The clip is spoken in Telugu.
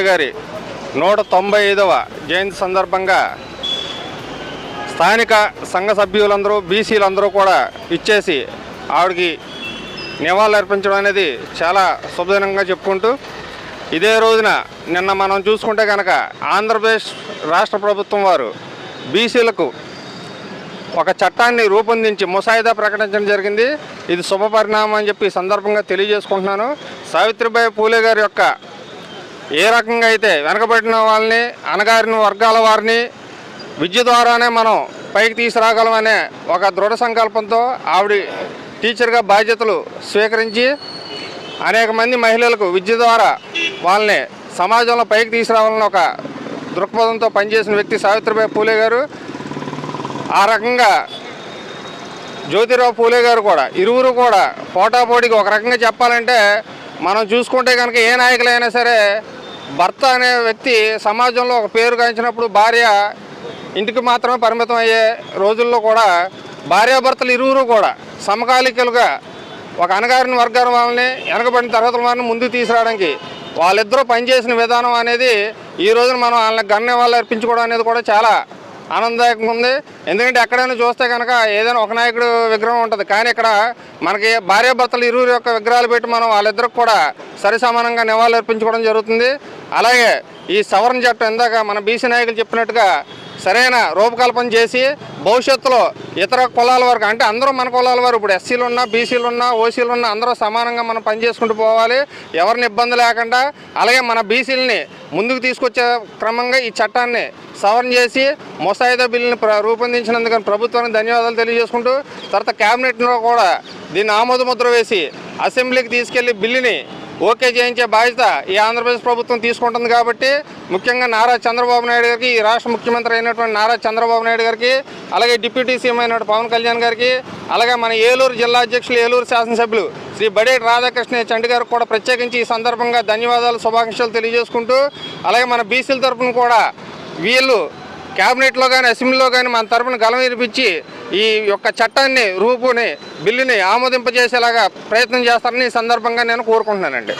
గారి 195వ జయంతి సందర్భంగా స్థానిక సంఘ సభ్యులందరూ బీసీలందరూ కూడా ఇచ్చేసి ఆవిడకి నివాళులు అర్పించడం అనేది చాలా శుభదినంగా చెప్పుకుంటూ, ఇదే రోజున నిన్న మనం చూసుకుంటే కనుక ఆంధ్రప్రదేశ్ రాష్ట్ర ప్రభుత్వం వారు బీసీలకు ఒక చట్టాన్ని రూపొందించి ముసాయిదా ప్రకటించడం జరిగింది. ఇది శుభ పరిణామం అని చెప్పి సందర్భంగా తెలియజేసుకుంటున్నాను. సావిత్రిబాయి పూలే గారి యొక్క ఏ రకంగా అయితే వెనకబడిన వాళ్ళని, అణగారిన వర్గాల వారిని విద్య ద్వారానే మనం పైకి తీసుకురాగలమనే ఒక దృఢ సంకల్పంతో ఆవిడ టీచర్గా బాధ్యతలు స్వీకరించి అనేక మంది మహిళలకు విద్య ద్వారా వాళ్ళని సమాజంలో పైకి తీసుకురావాలని ఒక దృక్పథంతో పనిచేసిన వ్యక్తి సావిత్రిబాయి పూలే గారు. ఆ రకంగా జ్యోతిరావు పూలే గారు కూడా, ఇరువురు కూడా పోటాపోటీకి ఒక రకంగా చెప్పాలంటే మనం చూసుకుంటే కనుక ఏ నాయకులైనా సరే భర్త అనే వ్యక్తి సమాజంలో ఒక పేరు గాంచినప్పుడు భార్య ఇంటికి మాత్రమే పరిమితం అయ్యే రోజుల్లో కూడా భార్యాభర్తలు ఇరువురు కూడా సమకాలికలుగా ఒక అణగారిన వర్గాల వాళ్ళని, వెనకబడిన తరగతుల వారిని ముందుకు తీసుకురావడానికి వాళ్ళిద్దరూ పనిచేసిన విధానం అనేది ఈ రోజున మనం వాళ్ళని గణ్యవాళ్ళు అర్పించుకోవడం అనేది కూడా చాలా ఆనందదాయకంగా ఉంది. ఎందుకంటే ఎక్కడైనా చూస్తే కనుక ఏదైనా ఒక నాయకుడు విగ్రహం ఉంటుంది, కానీ ఇక్కడ మనకి భార్యాభర్తలు ఇరువురు యొక్క విగ్రహాలు పెట్టి మనం వాళ్ళిద్దరికి కూడా సరిసమానంగా నివాళులు అర్పించుకోవడం జరుగుతుంది. అలాగే ఈ సవరణ చట్టం ఇందాక మన బీసీ నాయకులు చెప్పినట్టుగా సరైన రూపకల్పన చేసి భవిష్యత్తులో ఇతర కులాల వరకు, అంటే అందరూ మన కులాల వారు, ఇప్పుడు ఎస్సీలు ఉన్నా, బీసీలు ఉన్నా, ఓసీలు ఉన్నా అందరూ సమానంగా మనం పనిచేసుకుంటూ పోవాలి, ఎవరిని ఇబ్బంది లేకుండా. అలాగే మన బీసీలని ముందుకు తీసుకొచ్చే క్రమంగా ఈ చట్టాన్ని సవరణ చేసి ముసాయిదా బిల్లుని రూపొందించినందుకు ప్రభుత్వానికి ధన్యవాదాలు తెలియజేసుకుంటూ, తర్వాత క్యాబినెట్లో కూడా దీన్ని ఆమోద ముద్ర వేసి అసెంబ్లీకి తీసుకెళ్లి బిల్లుని ఓకే చేయించే బాధ్యత ఈ ఆంధ్రప్రదేశ్ ప్రభుత్వం తీసుకుంటుంది. కాబట్టి ముఖ్యంగా నారా చంద్రబాబు నాయుడు గారికి, ఈ రాష్ట్ర ముఖ్యమంత్రి అయినటువంటి నారా చంద్రబాబు నాయుడు గారికి, అలాగే డిప్యూటీ సీఎం అయినటువంటి పవన్ కళ్యాణ్ గారికి, అలాగే మన ఏలూరు జిల్లా అధ్యక్షులు, ఏలూరు శాసనసభ్యులు శ్రీ బడేటి రాధాకృష్ణ చంటి గారికి కూడా ప్రత్యేకించి ఈ సందర్భంగా ధన్యవాదాలు, శుభాకాంక్షలు తెలియజేసుకుంటూ, అలాగే మన బీసీల తరఫున కూడా వీళ్ళు క్యాబినెట్లో కానీ అసెంబ్లీలో కానీ మన తరఫున గలం వినిపించి ఈ యొక్క చట్టాన్ని బిల్లుని ఆమోదింపజేసేలాగా ప్రయత్నం చేస్తారని ఈ సందర్భంగా నేను కోరుకుంటున్నానండి.